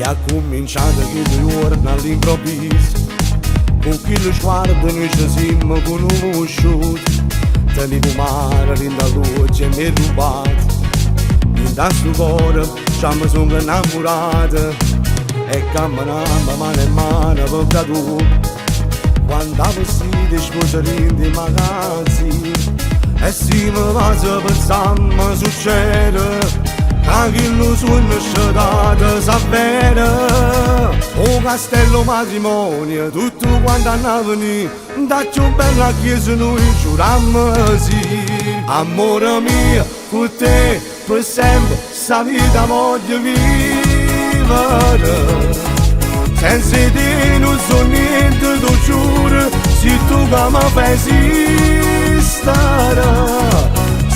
ha cominciato che torna all'improvviso, con chi lo sguardo noi ci siamo conosciuti. Tenevo mare in da luce mi rubato, in da sto cuore ci sono innamorato, e camminavo mano in mano per da tu. Quando vestiti sposarini di magazzini, e si mi va pensando sul cielo, anche lo sogno scedato s'avvera. O castello matrimonio, tutto quanto andava da più bella chiesa noi giurammo sì. Amore mio, con te per sempre sta vita voglio vivere. Senza te non so niente, tu giuro, se tu che mi fai esistere.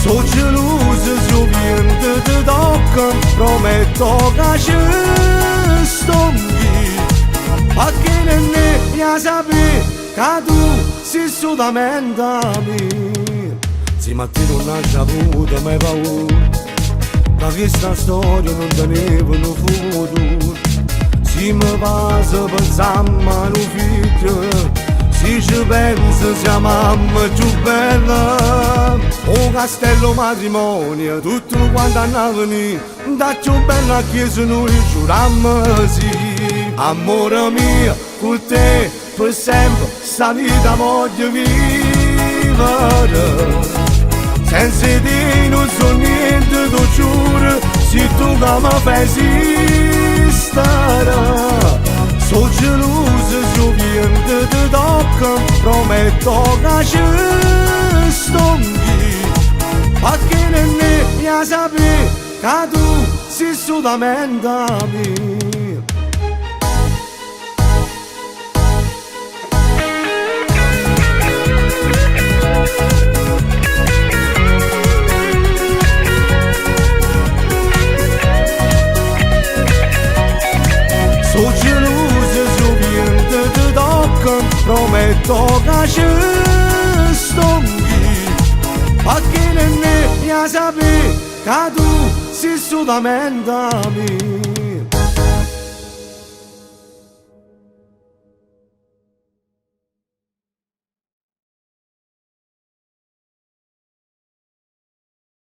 So geloso, so viento ti tocca, prometto che ci sto lì. Perché ne sapere che tu sei solamente mia. Se mattina non hai avuto mai paura, da questa storia non tenevano futuro. Se mi passa pensando a un figlio, se ci penso sia mamma più bella. O castello matrimonio, tutto quanto andava da più bella chiesa noi giurammo sì. Amore mio, con te per sempre sta vita voglio vivere. Senza te non so niente, tu giuro, se tu che mi fai esistere. So geloso, so viento ti tocca, prometto che ci sto lì. Perché ne sapere che tu sei solamente mia. So geloso, so viento ti tocca, prometto che ci sto lì. Perché ne sapere che tu sei solamente mia.